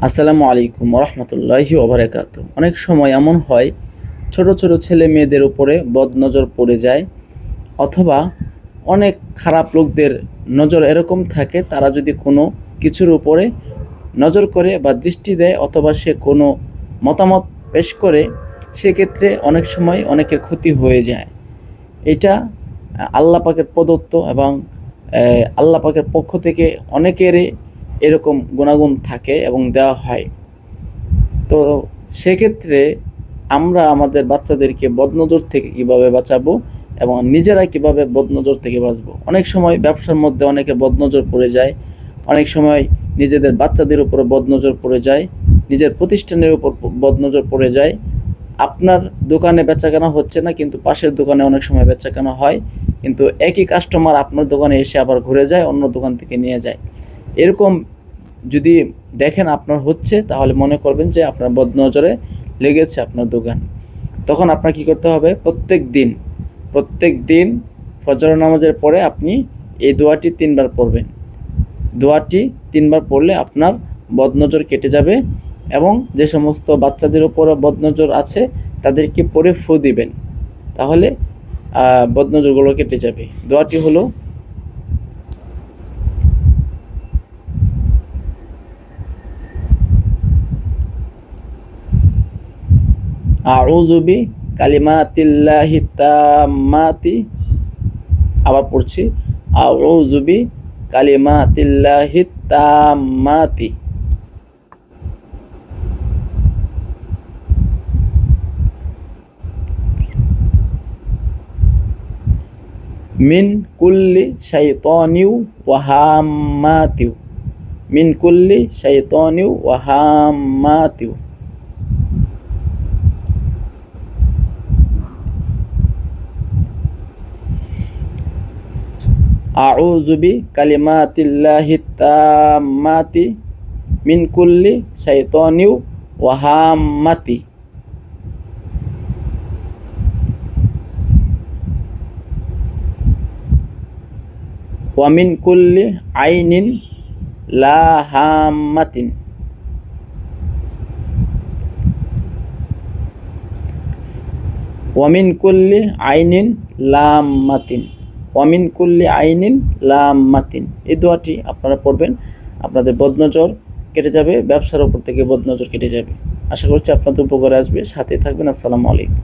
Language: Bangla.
আসসালামু আলাইকুম রহমতুল্লাহি ওবারাকাতু। অনেক সময় এমন হয় ছোট ছোট ছেলে মেয়েদের উপরে বদনজর পড়ে যায়, অথবা অনেক খারাপ লোকদের নজর এরকম থাকে, তারা যদি কোনো কিছুর উপরে নজর করে বা দৃষ্টি দেয় অথবা সে কোনো মতামত পেশ করে, সেক্ষেত্রে অনেক সময় অনেকের ক্ষতি হয়ে যায়। এটা আল্লাহ পাকের প্রদত্ত এবং আল্লাহ পাকের পক্ষ থেকে অনেকেরই এরকম গুণাগুণ থাকে এবং দেওয়া হয়। তো সেক্ষেত্রে আমরা আমাদের বাচ্চাদেরকে বদনজর থেকে কিভাবে বাঁচাবো এবং নিজেরা কিভাবে বদনজর থেকে বাঁচবো। অনেক সময় ব্যবসার মধ্যে অনেকে বদনজর পড়ে যায়, অনেক সময় নিজেদের বাচ্চাদের উপর বদনজর পড়ে যায়, নিজের প্রতিষ্ঠানের উপর বদনজর পড়ে যায়। আপনার দোকানে বেচাকেনা হচ্ছে না, কিন্তু পাশের দোকানে অনেক সময় বেচাকেনা হয়, কিন্তু একই কাস্টমার আপনার দোকানে এসে আবার ঘুরে যায়, অন্য দোকান থেকে নিয়ে যায়। এরকম যদি দেখেন আপনার হচ্ছে, তাহলে মনে করবেন যে আপনার বদনজরে লেগেছে আপনার দোকান। তখন আপনার কি করতে হবে? প্রত্যেক দিন ফজর নামাজের পরে আপনি এই দোয়াটি 3 বার পড়বেন। দোয়াটি 3 বার পড়লে আপনার বদনজর কেটে যাবে, এবং যে সমস্ত বাচ্চাদের উপর বদনজর আছে তাদেরকে পড়ে ফু দিবেন, তাহলে বদনজরগুলো কেটে যাবে। দোয়াটি হলো আউযু বি কালিমাতিল্লাহি তাম্মাতি। আবার পড়ছি, আউযু বি কালিমাতিল্লাহি তাম্মাতি মিন কুল্লি শাইতানিউ ওয়া হাম্মাতিউ। মিন কুল্লি শাইতানিউ ওয়া হাম্মাতিউ। আউযু বি কালিমাতিল্লাহি তাম্মাতি মিন কুল্লি শাইতানিউ ওয়া হাম্মাতি। ওয়া মিন কুল্লি আইনিন লাহাম্মাতিন। ওয়া মিন কুল্লি আইনিন লাম্মাতিন। ওয়া মিন কুল্লি আইনিন লাম্মাতিন। এই দোয়াটি আপনারা পড়বেন, আপনাদের বদনজর কেটে যাবে, ব্যবসার উপর থেকে বদনজর কেটে যাবে। আশা করছি আপনাদের উপকারে আসবে। সাথে থাকবেন। আসসালামু আলাইকুম।